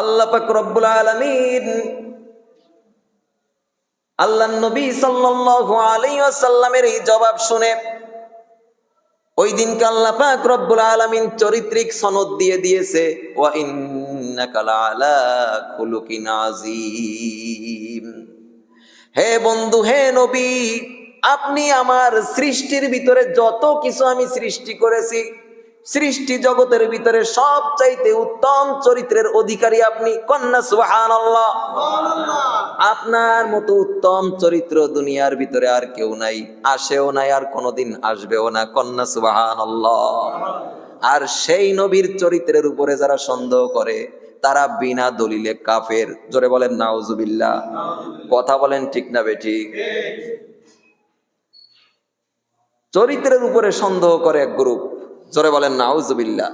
আল্লাহ পাক রব্বুল আলামিন আল্লাহর নবী সাল্লাল্লাহু আলাইহি ওয়াসাল্লামের এই জবাব শুনে ওই দিনকে আল্লাহ পাক রব্বুল আলামিন চরিত্রিক সনদ দিয়ে দিয়েছে, ওয়া ইন্নাকা লাআলা খুলুকিন আযীম। হে বন্ধু, হে নবী, আপনি আমার সৃষ্টির ভিতরে যত কিছু আমি সৃষ্টি করেছি, সৃষ্টি জগতের ভিতরে সবচাইতে উত্তম চরিত্রের অধিকারী আপনি। কন্যা সুবহানাল্লাহ। আপনার মতো উত্তম চরিত্র দুনিয়ার ভিতরে আর কেউ নাই, আসেও নাই, আর কোনোদিন আসবেও না। কন্যা সুবহানাল্লাহ। আর সেই নবীর চরিত্রের উপরে যারা সন্দেহ করে তারা বিনা দলিলে কাফের। জোরে বলেন নাউজুবিল্লাহ। কথা বলেন ঠিক না বেঠিক? চরিত্রের উপরে সন্দেহ করে এক গ্রুপ, জোরে বলেন নাউজুবিল্লাহ।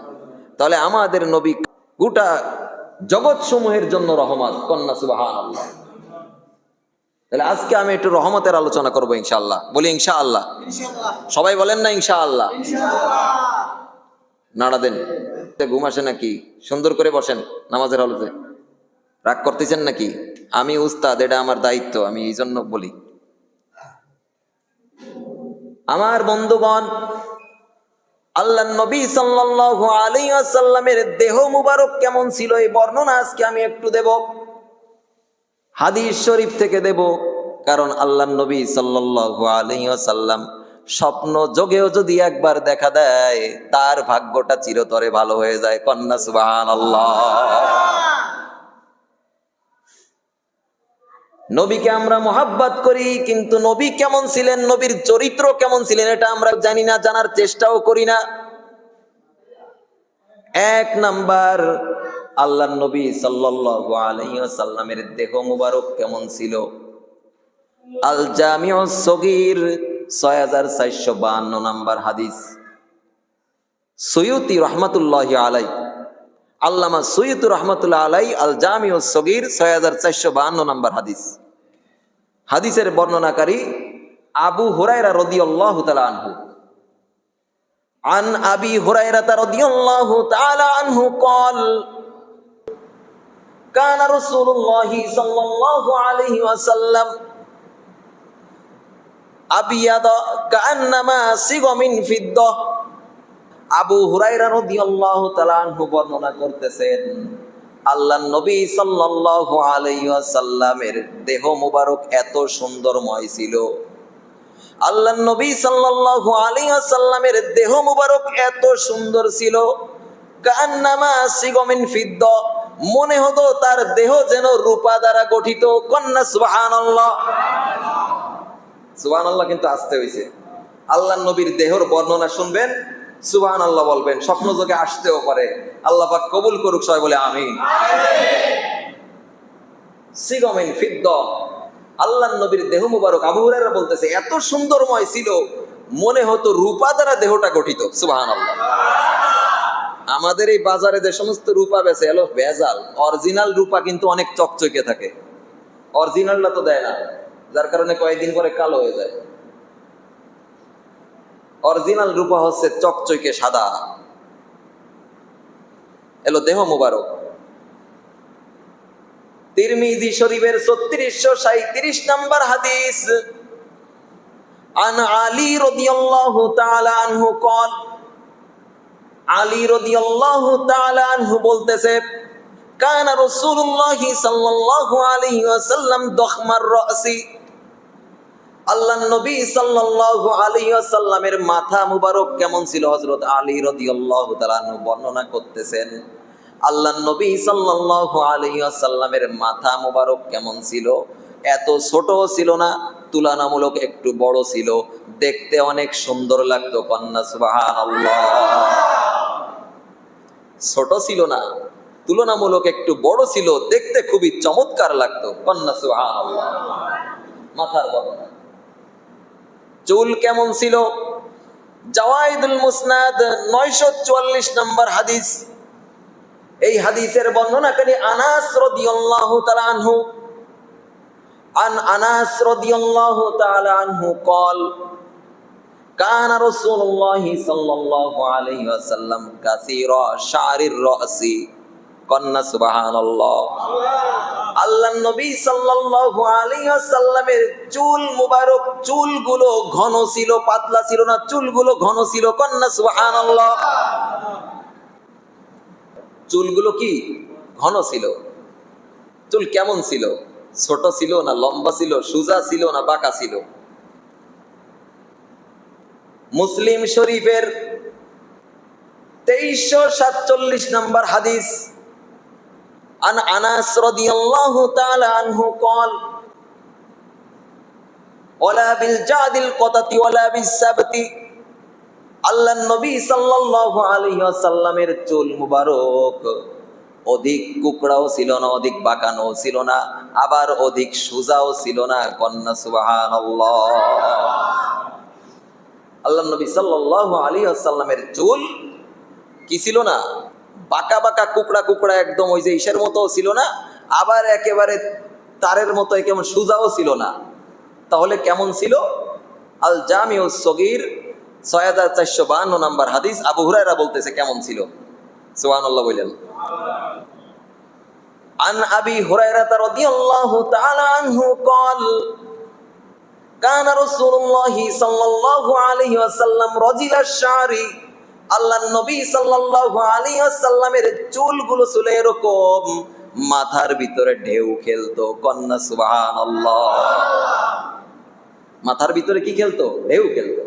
তাহলে আমাদের নবী গোটা জগৎ সমূহের জন্য রহমত। কন্যা সুবহানাল্লাহ। তাহলে আজকে আমি একটু রহমতের আলোচনা করবো ইনশাআল্লাহ। বলি ইনশাআল্লাহ। সবাই বলেন না ইনশাআল্লাহ। নাড়া দেন। ঘুম আসে নাকি? সুন্দর করে বসেন নামাজের হলতে। রাগ করতেছেন নাকি? আমি উস্তাদ, এটা আমার দায়িত্ব, আমি এই জন্য বলি। আমার বন্ধুগণ, আল্লাহর নবী সাল্লাল্লাহু আলাইহি ওয়াসাল্লামের দেহ মুবারক কেমন ছিল এই বর্ণনা আজকে আমি একটু দেব, হাদিস শরীফ থেকে দেব। কারণ আল্লাহর নবী সাল্লাল্লাহু আলাইহি ওয়াসাল্লাম স্বপ্ন যোগেও যদি একবার দেখা দেয় তার ভাগ্যটা চিরতরে ভালো হয়ে যায়। কন্যা সুবহানাল্লাহ। নবীকে আমরা মোহাব্বত করি, কিন্তু নবী কেমন ছিলেন, নবীর চরিত্র কেমন ছিলেন, এটা আমরা জানি না, জানার চেষ্টাও করি না। এক নাম্বার, আল্লাহর নবী সাল্লাল্লাহু আলাইহি ওয়াসাল্লামের দেহ মুবারক কেমন ছিল। আল জামিউস সগীর 6452 নাম্বার হাদিস। সুয়ুতি রহমাতুল্লাহি আলাই, আল্লামা সুয়ুতি রহমাতুল্লাহ আলাই, আল জামিউস সগীর 6452 নাম্বার হাদিস। হাদিসের বর্ণনাকারী আবু হুরায়রা রাদিয়াল্লাহু তাআলা আনহু। আন আবি হুরায়রা রাদিয়াল্লাহু তাআলা আনহু قال كان رسول الله صلى الله عليه وسلم أبيض كأنما صيغ من فضة। আবু হুরায়রা রাদিয়াল্লাহু তাআলা আনহু বর্ণনা করতেছেন, আল্লাহর নবী সাল্লাল্লাহু আলাইহি ওয়াসাল্লামের দেহ মুবারক এত সুন্দরময় ছিল, আল্লাহর নবী সাল্লাল্লাহু আলাইহি ওয়াসাল্লামের দেহ মুবারক এত সুন্দর ছিল, কান্নামা সিগ মিন ফিদ্দা, মনে হতো তার দেহ যেন রূপা দ্বারা গঠিত। কন্যা সুবহানাল্লাহ। সুবহানাল্লাহ কিন্তু আসতে হইছে। আল্লাহর নবীর দেহর বর্ণনা শুনবেন, সুবহানাল্লাহ বলবেন, স্বপ্ন যোগে আসতেও পারে। আল্লাহ পাক কবুল করুক, সবাই বলে আমিন। সিগ মিন ফিদ্দা, আল্লাহর নবীর দেহ মুবারক, আবু হুরায়রা বলতেছে, এত সুন্দরময় ছিল মনে হতো রূপা দ্বারা দেহটা গঠিত। সুবহানাল্লাহ। আমাদের এই বাজারে যে সমস্ত রূপা বেচে এলো ভেজাল, অরিজিনাল রূপা কিন্তু অনেক চকচকে থাকে। অরিজিনালটা তো দেয় না, যার কারণে কয়েকদিন পরে কালো হয়ে যায়। অরিজিনাল রূপা হচ্ছে চকচকে সাদা। এলো দেহ মুবারক। তিরমিজি শরীফের 3637 নাম্বার হাদিস। আন আলী রাদিয়াল্লাহু তাআলা আনহু قال, আলী রাদিয়াল্লাহু তাআলা আনহু বলতেছে, কানা রাসূলুল্লাহ সাল্লাল্লাহু আলাইহি ওয়াসাল্লাম দখমার রাসি। আল্লাহর নবী সাল্লাল্লাহু আলাইহি ওয়াসাল্লামের মাথা মুবারক কেমন ছিল, হযরত আলী রাদিয়াল্লাহু তাআলা আনহু বর্ণনা করতেছেন, আল্লাহর নবী সাল্লাল্লাহু আলাইহি ওয়াসাল্লামের মাথা মুবারক কেমন ছিল, এত ছোট ছিল না, তুলনামূলক একটু বড় ছিল, দেখতে অনেক সুন্দর লাগতো। কন্যা সুবহানাল্লাহ। ছোট ছিল না, তুলনামূলক একটু বড় ছিল, দেখতে খুবই চমৎকার লাগতো। কন্যা সুবহানাল্লাহ। মাথার বর্ণনা। চুল কেমন ছিল, জাওয়াইদুল মুসনাদ 944 নম্বর হাদিস। এই হাদিসের বর্ণনাকারী আনাস রাদিয়াল্লাহু তাআলা আনহু। আন আনাস রাদিয়াল্লাহু তাআলা আনহু قال, কানা রাসূলুল্লাহ সাল্লাল্লাহু আলাইহি ওয়াসাল্লাম কাসীরা শা'রির রাসি কন্যা সুবহানাল্লাহ। আল্লাহর নবী সাল্লাল্লাহু আলাইহি ওয়াসাল্লামের চুল মুবারক, চুলগুলো ঘন ছিল, পাতলা ছিল না, চুলগুলো ঘন ছিল, কন্যা সুবহানাল্লাহ। চুলগুলো কি ঘন ছিল? চুল কেমন ছিল? ছোট ছিল না লম্বা ছিল, সোজা ছিল না বাঁকা ছিল? মুসলিম শরীফের 2347 নম্বর হাদিস, আন আনাস রাদিয়াল্লাহু তাআলা আনহু قال ওয়ালা বিল জাদিল কতাতি ওয়ালা বিস সাবতি। আল্লাহর নবী সাল্লাল্লাহু আলাইহি ওয়াসাল্লামের চুল মুবারক অধিক কুকড়াও ছিল না, অধিক বাঁকানো ছিল না, আবার অধিক সোজাও ছিল না, কন্যা সুবহানাল্লাহ। আল্লাহর নবী সাল্লাল্লাহু আলাইহি ওয়াসাল্লামের চুল কি ছিল না? বাঁকা বাঁকা কুকড়া কুকড়া, একদম ওই যে ইসের মতো ছিল না, আবার একেবারে তারের মতো কেমন সোজাও ছিল না। তাহলে কেমন ছিল? আল জামিউস সগীর 6452 নম্বর হাদিস, আবু হুরায়রা বলতেছে কেমন ছিল। সুবহানাল্লাহ বলেন। আন আবি হুরায়রা রাদিয়াল্লাহু তাআলা আনহু قال কানা রাসূলুল্লাহি সাল্লাল্লাহু আলাইহি ওয়াসাল্লাম রাজিলাশ শারি। আল্লাহর নবী সাল্লাল্লাহু আলাইহি ওয়াসাল্লামের চুলগুলো ছিল এরকম, মাথার ভিতরে ঢেউ খেলতো, কন্যা সুবহানাল্লাহ। মাথার ভিতরে কি খেলতো? ঢেউ খেলতো।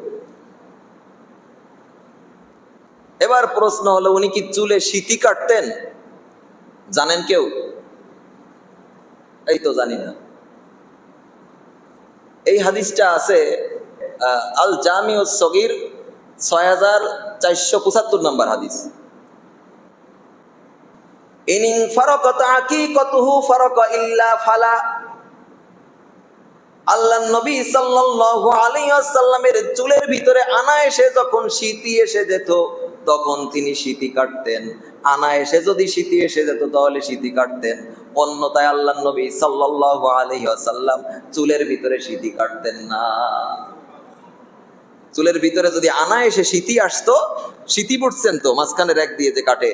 এবার প্রশ্ন হলো, উনি কি চুলে সিঁথি কাটতেন? জানেন কেউ? এই তো জানি না। এই হাদিসটা আছে আল জামিউস সগীর 6475 নম্বর হাদিস। ইনিন ফারাকাত আকিকাতুহু ফারাকা ইল্লা ফালা। আল্লাহর নবী সাল্লাল্লাহু আলাইহি ওয়াসাল্লামের চুলের ভিতরে আনায়েসে যখন সিঁথি এসে যেত তখন তিনি সিঁথি কাটতেন। আনায়েসে যদি সিঁথি এসে যেত তাহলে সিঁথি কাটতেন, অন্যথায় আল্লাহর নবী সাল্লাল্লাহু আলাইহি ওয়াসাল্লাম চুলের ভিতরে সিঁথি কাটতেন না। চুলের ভিতরে যদি আনায়েসে সিঁথি আসতো, সিঁথি বুঝছেন তো মাঝখানে রেক দিয়ে যে কাটে,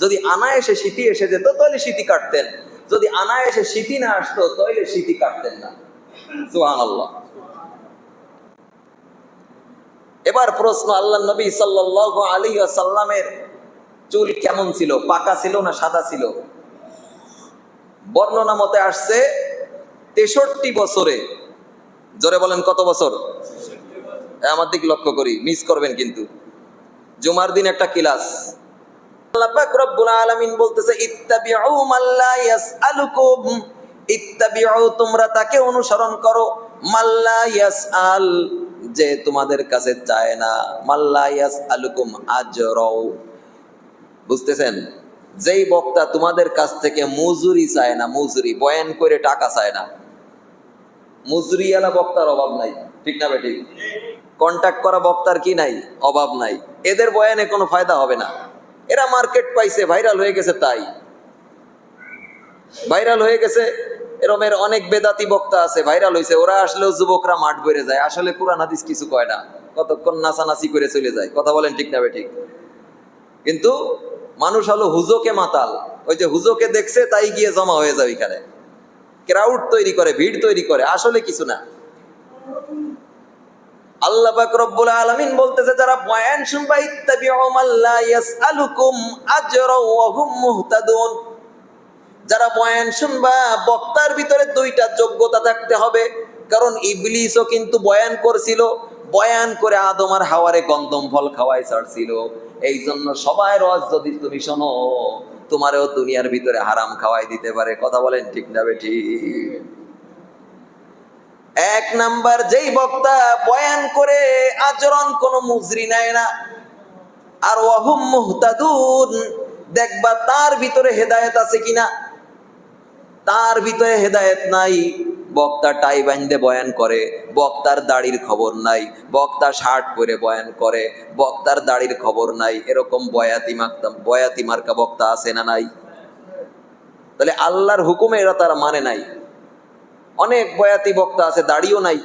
যদি আনায়েসে সিঁথি এসে যেত তাহলে সিঁথি কাটতেন, যদি আনায়েসে সিঁথি না আসতো তাহলে সিঁথি কাটতেন না। সুবহানাল্লাহ। এবার প্রশ্ন, আল্লাহর নবী সাল্লাল্লাহু আলাইহি ওয়াসাল্লামের চুল কেমন ছিল? পাকা ছিল না সাদা ছিল? বর্ণনা মতে আসছে 63 বছরে। জোরে বলেন কত বছর? আমার দিক লক্ষ্য করি, মিস করবেন কিন্তু। জুমার দিন একটা ক্লাস। আল্লাহ পাক রব্বুল আলামিন বলতেছে, ইত্তাবিউ মাল্লা ইয়াসআলুকুম, ইত্তাবিউ তোমরা তাকে অনুসরণ করো, মাল্লা ইয়াসআল যে তোমাদের কাছে চায় না, মাল্লা ইয়াসআলুকুম আজরাও। বুঝতেছেন? যেই বক্তা তোমাদের কাছ থেকে মজুরি চায় না, মজুরি বয়ান করে টাকা চায় না, মজুরিওয়ালা বক্তার অভাব নাই, ঠিক না বেঠিক? কন্ট্যাক্ট করা বক্তার কি নাই? অভাব নাই। এদের বয়ানে কোনো ফায়দা হবে না, এরা মার্কেট পাইছে, ভাইরাল হয়ে গেছে, তাই ভাইরাল হয়ে গেছে। এরমের অনেক বেদাতি বক্তা আছে, ভাইরাল হয়েছে, ওরা আসলেও যুবকরা মাঠ ভরে যায়, আসলে কুরআন হাদিস কিছু কয় না, কতক্ষণ নাচানাচি করে চলে যায়। কথা বলেন ঠিক না বেঠিক? কিন্তু মানুষ হলো হুজোকে মাতাল, ওই যে হুজোকে দেখছে তাই গিয়ে জমা হয়ে যায়, এখানে ক্রাউড তৈরি করে, ভিড় তৈরি করে, আসলে কিছু না। আল্লাহ পাক রব্বুল আলামিন বলতেছে, যারা বয়ান শুনবা, ইত্তাবিউ মাল্লা ইয়াসআলুকুম আজরা ওয়া হুম মুহতাদুন। যারা বয়ান শুনবা, বক্তার ভিতরে দুইটা যোগ্যতা থাকতে হবে, কারণ ইবলিসও কিন্তু বয়ান করছিল, বয়ান করে আদম আর হাওয়ারে গন্ধম ফল খাওয়াই ছাড়ছিল। এই জন্য সবাই রজ যদি তুমি শোনো, তোমারও দুনিয়ার ভিতরে হারাম খাওয়াই দিতে পারে। কথা বলেন ঠিক না বেঠিক? এক নাম্বার, যেই বক্তা বয়ান করে আচরণ কোনো মুজরি নেয় না, আর ওয়াহুম মুহতাদুন, দেখবা তার ভিতরে হেদায়েত আছে কিনা। তার ভিতরে হেদায়েত নাই, বক্তা টাই বাঁধে বয়ান করে, বক্তার দাড়ির খবর নাই, বক্তা শার্ট পরে বয়ান করে, বক্তার দাড়ির খবর নাই, এরকম বয়াতি মার্কা বক্তা আছে না নাই? তাহলে আল্লাহর হুকুমে এরা তারা মানে নাই। অনেক বয়াতি বক্তা আছে, দাড়িও নাই,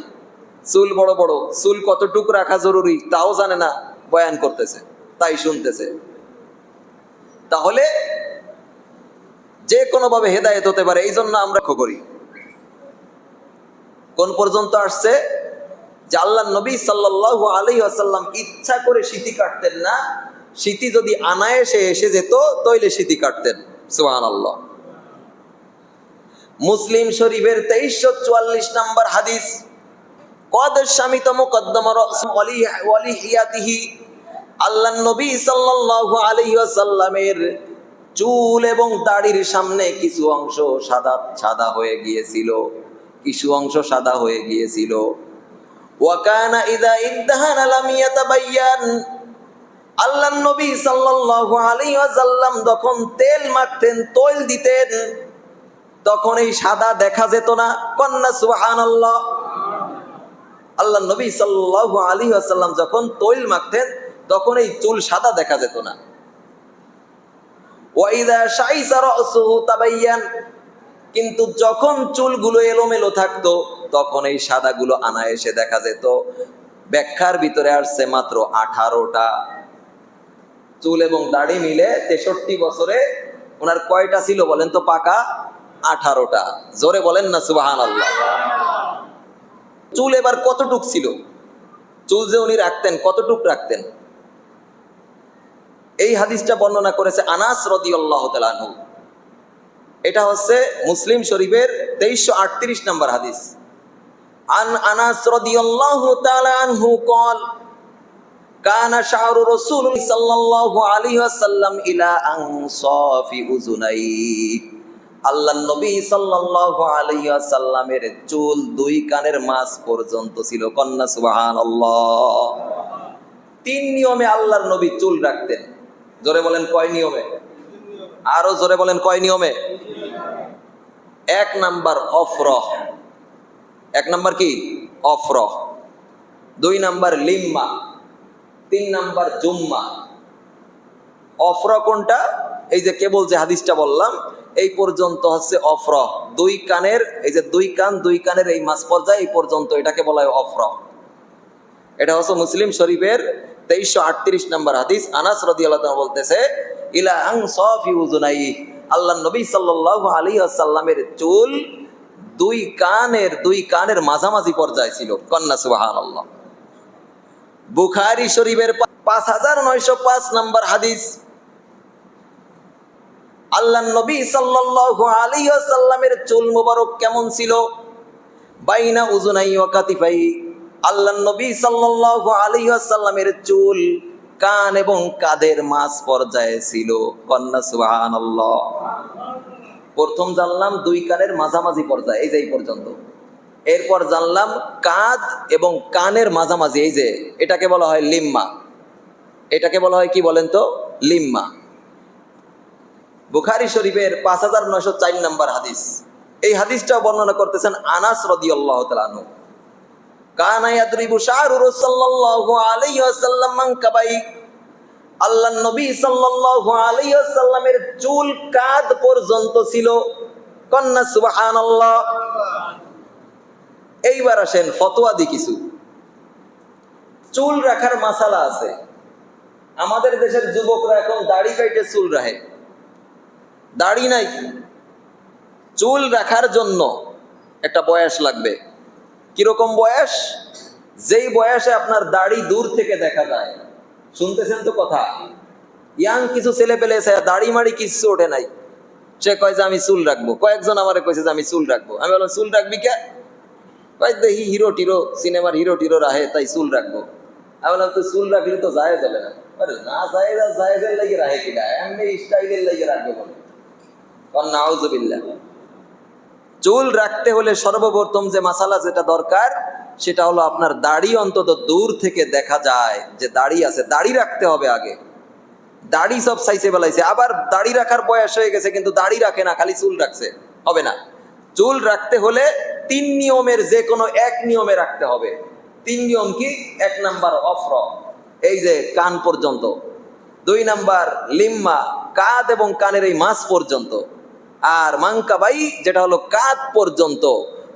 চুল বড় বড়, চুল কতটুকু রাখা জরুরি তাও জানে না, বয়ান করতেছে, তাই শুনতেছে। তাহলে যে কোনো ভাবে হেদায়েত হতে পারে, এই জন্য আমরা লক্ষ্য করি। কোন পর্যন্ত আসছে যে আল্লাহ নবী সাল্লাল্লাহু আলাইহি ওয়াসাল্লাম ইচ্ছা করে সিঁথি কাটতেন না, সিঁথি যদি আনায়েসে এসে যেত তইলে সিঁথি কাটতেন। সুবহানাল্লাহ। মুসলিম শরীফের 2344 নম্বর হাদিস, কদ শামিত মুকদ্দম ওয়ালিহিয়াতিহি, আল্লাহ নবী সাল্লাল্লাহু আলাইহি ওয়াসাল্লামের চুল এবং দাড়ির সামনে কিছু অংশ সাদা সাদা হয়ে গিয়েছিল, কিছু অংশ সাদা হয়ে গিয়েছিল। ওয়া কানা ইযা ইদ্দাহানা লাম ইয়াতাবায়্যান, আল্লাহ নবী সাল্লাল্লাহু আলাইহি ওয়াসাল্লাম যখন তেল মাখতেন, তৈল দিতেন, তখন এই সাদা দেখা যেত না। কন্যা সুবহানাল্লাহ। আল্লাহ নবী সাল্লাল্লাহু আলাইহি ওয়াসাল্লাম যখন তৈল মাখতেন তখন এই চুল সাদা দেখা যেত না। ওয়া ইযা শাইসা রাসুহু তাবায়্যান, কিন্তু যখন চুলগুলো এলোমেলো থাকতো তখন এই সাদাগুলো আনায়েসে দেখা যেত। ব্যাখ্যার ভিতরে আসছে মাত্র 18টা চুল এবং দাড়ি মিলে 63 বছরে ওনার কয়টা ছিল বলেন তো? পাকা 18টা। জোরে বলেন না সুবহানাল্লাহ। চুল এবার কতটুক ছিল? চুল যে উনি রাখতেন কতটুক রাখতেন? এই হাদিসটা বর্ণনা করেছে আনাস রাদিয়াল্লাহু তাআলা আনহু। এটা হচ্ছে মুসলিম শরীফের 2338 নম্বর হাদিস। আন আনাস রাদিয়াল্লাহু তাআলা আনহু قال কানা শা'রু রাসূল সাল্লাল্লাহু আলাইহি ওয়াসাল্লাম ইলা আনসাফি উযুনাই, আল্লাহর নবী সাল্লাল্লাহু আলাইহি ওয়াসাল্লামের চুল 2 কানের মাঝ পর্যন্ত ছিল। কন্না সুবহানাল্লাহ। 3 নিয়মে আল্লাহর নবী চুল রাখতেন। জোরে বলেন কয় নিয়মে? আরো জোরে বলেন কয় নিয়মে? 1 নাম্বার অফরহ। 1 নাম্বার কি? অফরহ। 2 নাম্বার লিম্মা। 3 নাম্বার জুম্মা। অফরহ কোনটা? এই যে কেবল যে হাদিসটা বললাম এই পর্যন্ত হচ্ছে অফরহ। 2 কানের, এই যে 2 কানের এই মাঝ পর্যায়ে এই পর্যন্ত, এটাকে বলা হয় অফরহ। এটা হচ্ছে মুসলিম শরীফের 2338 নম্বর হাদিস। আনাস রাদিয়াল্লাহু তাআলা বলতেছে ইলা আনসাফি উযুনাই, আল্লাহর নবী সাল্লাল্লাহু আলাইহি ওয়াসাল্লামের চুল 2 কানের মাঝামাঝি পর্যায়ে ছিল। কন্না সুবহানাল্লাহ। বুখারী শরীফের 5905 নম্বর হাদিস, আল্লাহর নবী সাল্লাল্লাহু আলাইহি ওয়াসাল্লামের চুল মোবারক কেমন ছিল? বাইনা উযুনাই ওয়া কাতিফাই, আল্লাহর নবী সাল্লাল্লাহু আলাইহি ওয়াসাল্লামের চুল কান এবং কাঁধের মাঝ পর্যায়ে ছিল। কন্না সুবহানাল্লাহ। প্রথম জানলাম 2 কানের মাঝামাঝি পর্যায়ে, এই যে এই পর্যন্ত। এরপর জানলাম কাঁধ এবং কানের মাঝামাঝি, এই যে এটাকে বলা হয় লিম্মা। এটাকে বলা হয় কি বলেন তো? লিম্মা। বুখারী শরীফের 5904 নম্বর হাদিস। এই হাদিসটা বর্ণনা করতেছেন আনাস রাদিয়াল্লাহু তাআলা আনহু। কানা ইয়াদরিবু শা'রু সাল্লাল্লাহু আলাইহি ওয়াসাল্লাম মানকাবাই, আল্লাহর নবী সাল্লাল্লাহু আলাইহি ওয়াসাল্লামের চুল কাঁধ পর্যন্ত ছিল। কন্না সুবহানাল্লাহ। এইবার আসেন ফতোয়া দি কিছু। চুল রাখার মাসালা আছে। আমাদের দেশের যুবকরা এখন দাড়ি কাটে চুল রাখে। দাড়ি নাই, চুল রাখার জন্য একটা বয়স লাগবে। কিরকম বয়স? যেই বয়সে আপনার দাড়ি দূর থেকে দেখা যায়। শুনতেছেন তো কথা? ইয়াং কিছু ছেলে পেলে দাড়ি মাড়ি কিছু ওঠে নাই, সে কয় যে আমি চুল রাখবো। কয়েকজন আমারে কইছে যে আমি চুল রাখবো। আমি বললাম চুল রাখবি কে? কয় দেখি হিরো টিরো, সিনেমার হিরো টিরো রাহে তাই চুল রাখবো। আমি বললাম তো চুল রাখলে তো যায় যাবে না। না জায়েজের লাগে রাহে কিনা, এমনি স্টাইলের লাগে রাখবে বলে। নাউযুবিল্লাহ। চুল রাখতে হলে সর্বপ্রথম যে মাসালা যেটা দরকার সেটা হলো আপনার দাড়ি অন্তত দূর থেকে দেখা যায় যে দাড়ি আছে। দাড়ি রাখতে হবে আগে। দাড়ি সব সাইজে বেলাইছে, আবার দাড়ি রাখার বয়স হয়ে গেছে কিন্তু দাড়ি রাখে না, খালি চুল রাখছে, হবে না। চুল রাখতে হলে 3 নিয়মের যে কোনো 1 নিয়মে রাখতে হবে। 3 নিয়ম কি? 1 নাম্বার অফরহ, এই যে কান পর্যন্ত। 2 নাম্বার লিম্মা, কাঁধ এবং কানের এই মাঝ পর্যন্ত। আর মানকাবাই যেটা হলো কাঁধ পর্যন্ত,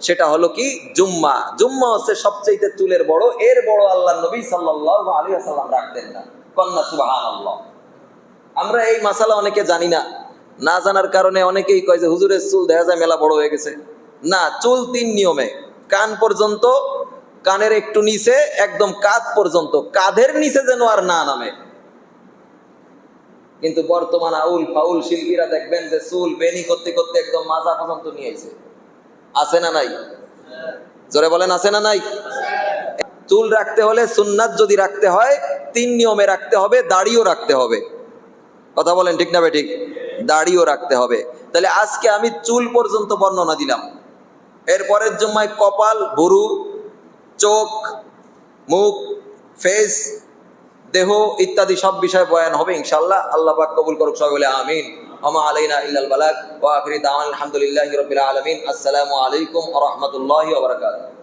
সেটা হলো কি? জুম্মা। জুম্মা হচ্ছে সবচেয়ে চুলের বড়, এর বড় আল্লাহর নবী সাল্লাল্লাহু আলাইহি ওয়াসাল্লাম রাখতেন না। কন্না সুবহানাল্লাহ। আমরা এই মাসালা অনেকে জানি না। না জানার কারণে অনেকেই কয় যে হুজুরের চুল দেখা যায় মেলা বড় হয়ে গেছে। না, চুল 3 নিয়মে, কান পর্যন্ত, কানের একটু নিচে, একদম কাঁধ পর্যন্ত, কাঁধের নিচে যেন আর না নামে। কিন্তু বর্তমান আউল ফাউল শিল্পীরা দেখবেন যে চুল বেনি করতে করতে একদম মাজা পর্যন্ত নিয়ে আইছে। আছে না নাই? জোরে বলেন আছে না নাই? চুল রাখতে হলে, সুন্নাত যদি রাখতে হয় 3 নিয়মে রাখতে হবে, দাড়িও রাখতে হবে। কথা বলেন ঠিক না বেঠিক? দাড়িও রাখতে হবে। তাহলে আজকে আমি চুল পর্যন্ত বর্ণনা দিলাম, এরপরের জন্যই কপাল, ভুরু, চোখ, মুখ, ফেস, দেহ ইত্যাদি সব বিষয় বয়ান হবে ইনশাআল্লাহ। আল্লাহ পাক কবুল করুক, সবাই বলে আমিন। ওমা আলাইনা ইল্লাল বালাগ ওয়া আখিরি দাওয়ানা আলহামদুলিল্লাহি রাব্বিল আলামিন। আসসালামু আলাইকুম ওয়া রাহমাতুল্লাহি ওয়া বারাকাতুহু।